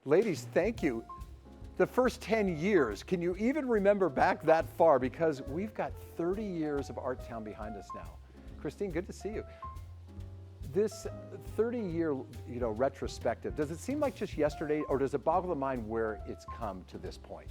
Ladies, thank you. The first 10 years, can you even remember back that far? Because we've got 30 years of Artown behind us now. Christine, good to see you. This 30-year, retrospective, does it seem like just yesterday, or does it boggle the mind where it's come to this point?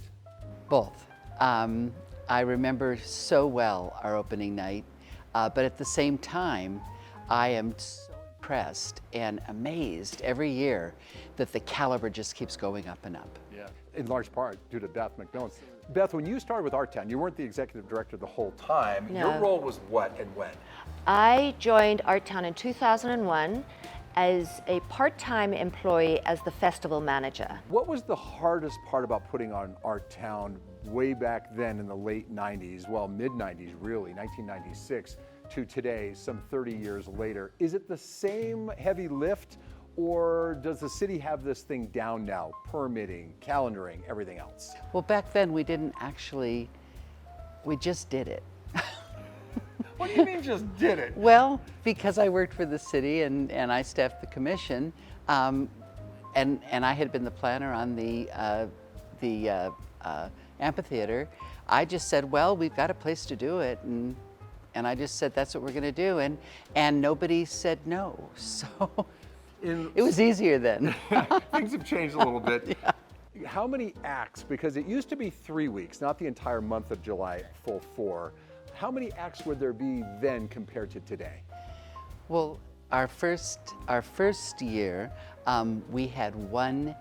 Both. I remember so well our opening night, but at the same time, I am so impressed and amazed every year that the caliber just keeps going up and up. Yeah, in large part due to Beth McMillan. Beth, when you started with Artown, you weren't the executive director the whole time. No. Your role was what and when? I joined Artown in 2001 as a part-time employee as the festival manager. What was the hardest part about putting on Artown way back then in the late 90s, well, mid-90s really, 1996, to today, some 30 years later? Is it the same heavy lift, or does the city have this thing down now, permitting, calendaring, everything else? Well, back then we didn't actually, we just did it. What do you mean just did it? Well, because I worked for the city and I staffed the commission, and I had been the planner on the amphitheater, I just said, well, we've got a place to do it, and I just said that's what we're going to do, and nobody said no. So it was easier then. Things have changed a little bit. Yeah. How many acts? Because it used to be 3 weeks, not the entire month of July, full 4. How many acts would there be then compared to today? Well, our first year, we had one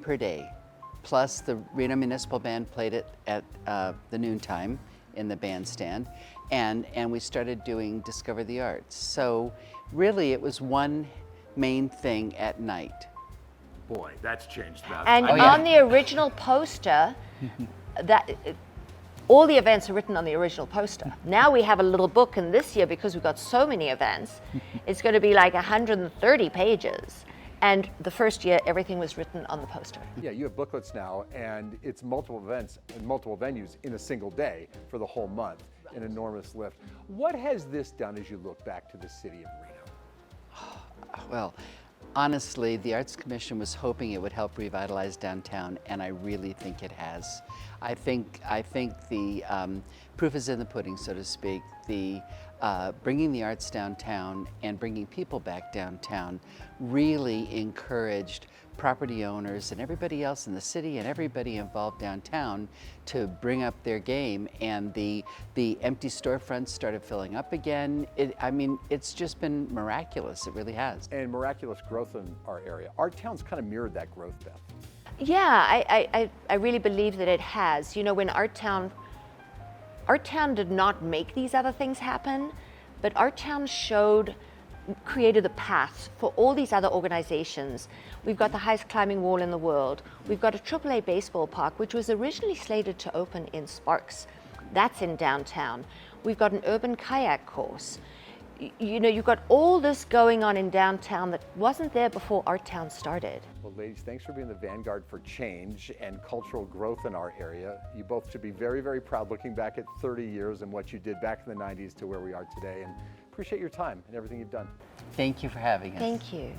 per day, plus the Reno Municipal Band played it at the noontime in the bandstand, and we started doing Discover the Arts. So really, it was one main thing at night. Boy, that's changed now. And on the original poster, all the events are written on the original poster. Now we have a little book, and this year, because we've got so many events, it's going to be like 130 pages. And the first year, everything was written on the poster. Yeah, you have booklets now, and it's multiple events and multiple venues in a single day for the whole month, an enormous lift. What has this done as you look back to the city of Reno? Well, honestly, the Arts Commission was hoping it would help revitalize downtown, and I really think it has. I think the proof is in the pudding, so to speak. The bringing the arts downtown and bringing people back downtown really encouraged property owners and everybody else in the city and everybody involved downtown to bring up their game, and the empty storefronts started filling up again. It's just been miraculous. It really has. And miraculous growth in our area. Our town's kind of mirrored that growth, Beth. Yeah, I really believe that it has. You know, when Artown did not make these other things happen, but Artown created the path for all these other organizations. We've got the highest climbing wall in the world. We've got a AAA baseball park, which was originally slated to open in Sparks. That's in downtown. We've got an urban kayak course. You know, you've got all this going on in downtown that wasn't there before Artown started. Well, ladies, thanks for being the vanguard for change and cultural growth in our area. You both should be very, very proud looking back at 30 years and what you did back in the 90s to where we are today. And appreciate your time and everything you've done. Thank you for having us. Thank you.